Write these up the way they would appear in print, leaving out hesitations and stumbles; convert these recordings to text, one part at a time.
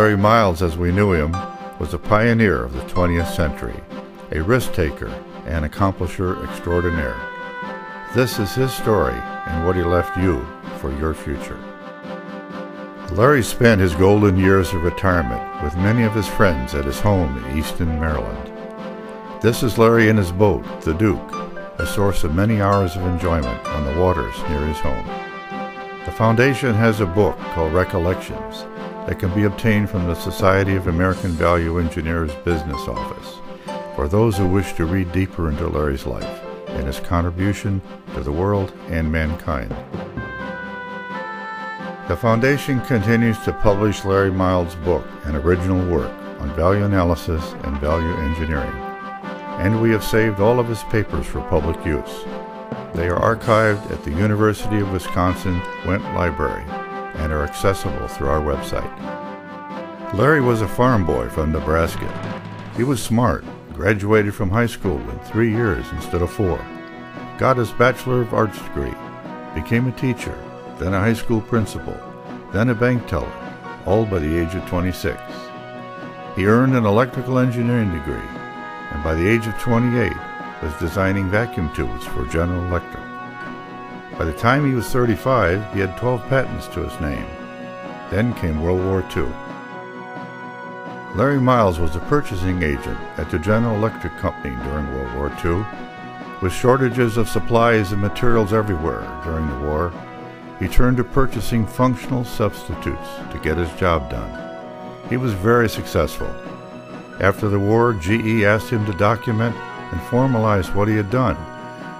Larry Miles, as we knew him, was a pioneer of the 20th century, a risk-taker and accomplisher extraordinaire. This is his story and what he left you for your future. Larry spent his golden years of retirement with many of his friends at his home in Easton, Maryland. This is Larry in his boat, the Duke, a source of many hours of enjoyment on the waters near his home. The Foundation has a book called Recollections that can be obtained from the Society of American Value Engineers Business Office for those who wish to read deeper into Larry's life and his contribution to the world and mankind. The Foundation continues to publish Larry Miles' book and original work on value analysis and value engineering, and we have saved all of his papers for public use. They are archived at the University of Wisconsin-Wendt Library and are accessible through our website. Larry was a farm boy from Nebraska. He was smart, graduated from high school in 3 years instead of 4, got his Bachelor of Arts degree, became a teacher, then a high school principal, then a bank teller, all by the age of 26. He earned an electrical engineering degree, and by the age of 28 was designing vacuum tubes for General Electric. By the time he was 35, he had 12 patents to his name. Then came World War II. Larry Miles was a purchasing agent at the General Electric Company during World War II. With shortages of supplies and materials everywhere during the war, he turned to purchasing functional substitutes to get his job done. He was very successful. After the war, GE asked him to document and formalize what he had done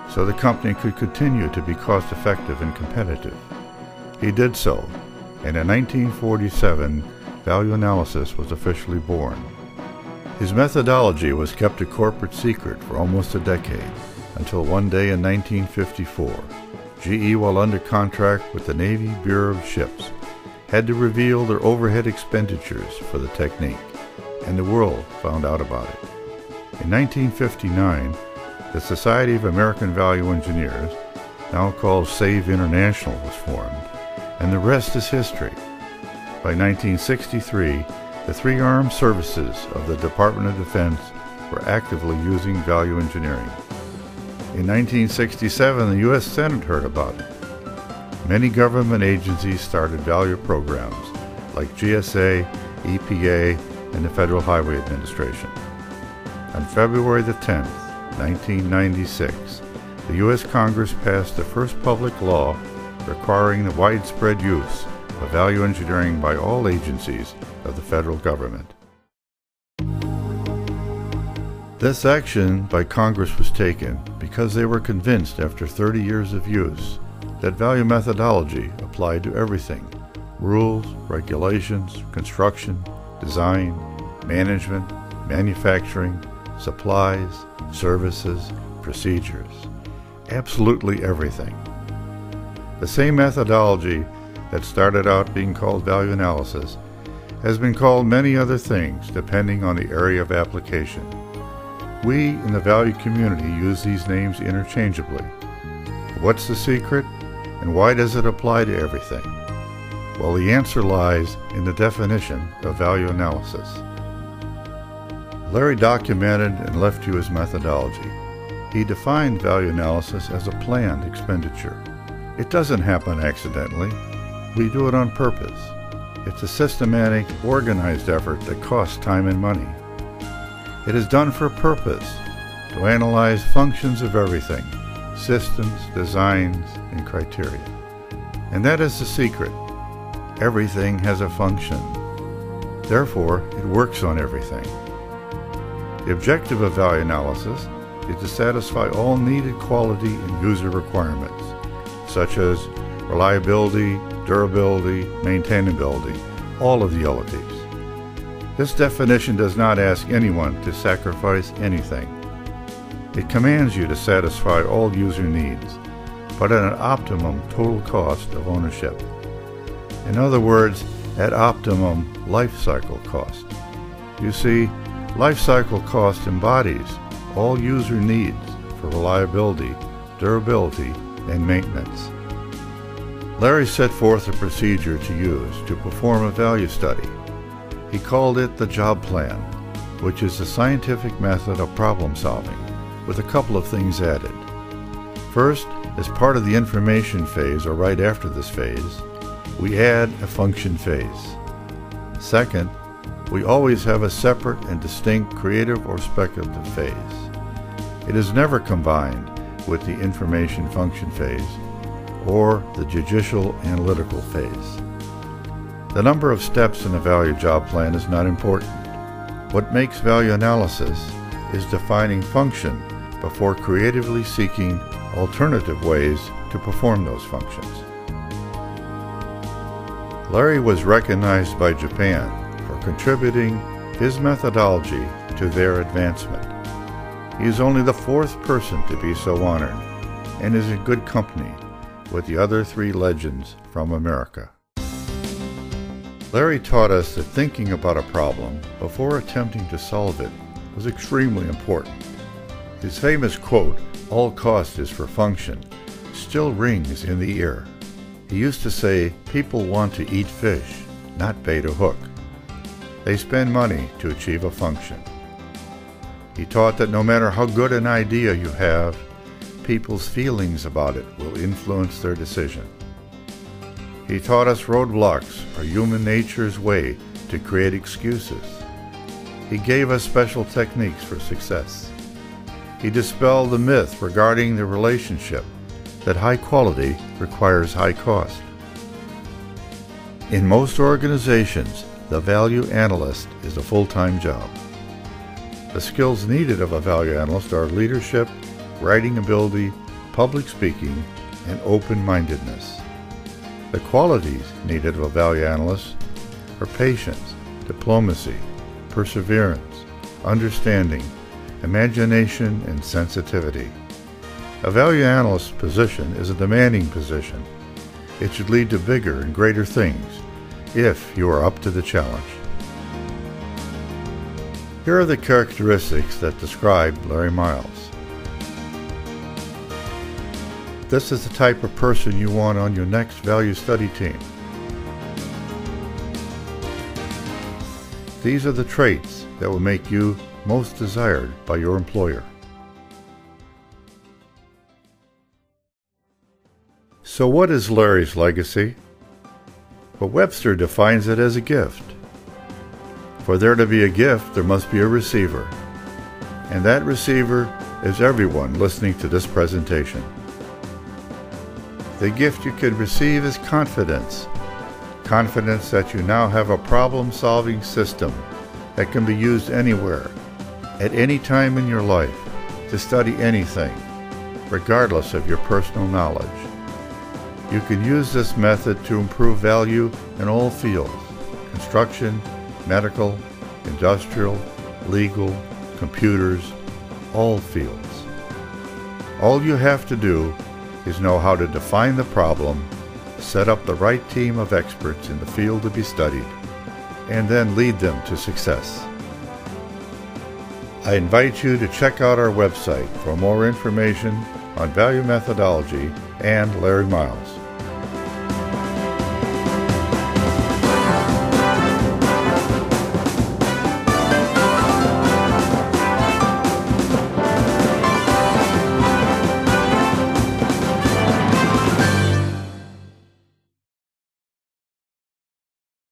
so the company could continue to be cost-effective and competitive. He did so, and in 1947, value analysis was officially born. His methodology was kept a corporate secret for almost a decade, until one day in 1954, GE, while under contract with the Navy Bureau of Ships, had to reveal their overhead expenditures for the technique, and the world found out about it. In 1959, the Society of American Value Engineers, now called SAVE International, was formed, and the rest is history. By 1963, the 3 armed services of the Department of Defense were actively using value engineering. In 1967, the U.S. Senate heard about it. Many government agencies started value programs like GSA, EPA, and the Federal Highway Administration. On February the 10th, 1996, the U.S. Congress passed the first public law requiring the widespread use of value engineering by all agencies of the federal government. This action by Congress was taken because they were convinced after 30 years of use that value methodology applied to everything: rules, regulations, construction, design, management, manufacturing, supplies, services, procedures, absolutely everything. The same methodology that started out being called value analysis has been called many other things depending on the area of application. We in the value community use these names interchangeably. What's the secret, and why does it apply to everything? Well, the answer lies in the definition of value analysis. Larry documented and left you his methodology. He defined value analysis as a planned expenditure. It doesn't happen accidentally. We do it on purpose. It's a systematic, organized effort that costs time and money. It is done for a purpose, to analyze functions of everything, systems, designs, and criteria. And that is the secret. Everything has a function. Therefore, it works on everything. The objective of value analysis is to satisfy all needed quality and user requirements, such as reliability, durability, maintainability, all of the LFEs. This definition does not ask anyone to sacrifice anything. It commands you to satisfy all user needs, but at an optimum total cost of ownership. In other words, at optimum life cycle cost. You see, life cycle cost embodies all user needs for reliability, durability, and maintenance. Larry set forth a procedure to use to perform a value study. He called it the job plan, which is a scientific method of problem solving, with a couple of things added. First, as part of the information phase, or right after this phase, we add a function phase. Second, we always have a separate and distinct creative or speculative phase. It is never combined with the information function phase or the judicial analytical phase. The number of steps in a value job plan is not important. What makes value analysis is defining function before creatively seeking alternative ways to perform those functions. Larry was recognized by Japan for contributing his methodology to their advancement. He is only the fourth person to be so honored and is in good company with the other three legends from America. Larry taught us that thinking about a problem before attempting to solve it was extremely important. His famous quote, "All cost is for function," still rings in the ear. He used to say, people want to eat fish, not bait a hook. They spend money to achieve a function. He taught that no matter how good an idea you have, people's feelings about it will influence their decision. He taught us roadblocks are human nature's way to create excuses. He gave us special techniques for success. He dispelled the myth regarding the relationship that high quality requires high cost. In most organizations, the value analyst is a full-time job. The skills needed of a value analyst are leadership, writing ability, public speaking, and open-mindedness. The qualities needed of a value analyst are patience, diplomacy, perseverance, understanding, imagination, and sensitivity. A value analyst position is a demanding position. It should lead to bigger and greater things if you are up to the challenge. Here are the characteristics that describe Larry Miles. This is the type of person you want on your next value study team. These are the traits that will make you most desired by your employer. So what is Larry's legacy? Well, Webster defines it as a gift. For there to be a gift, there must be a receiver. And that receiver is everyone listening to this presentation. The gift you could receive is confidence. Confidence that you now have a problem-solving system that can be used anywhere, at any time in your life, to study anything, regardless of your personal knowledge. You can use this method to improve value in all fields: construction, medical, industrial, legal, computers, all fields. All you have to do is know how to define the problem, set up the right team of experts in the field to be studied, and then lead them to success. I invite you to check out our website for more information on value methodology and Larry Miles.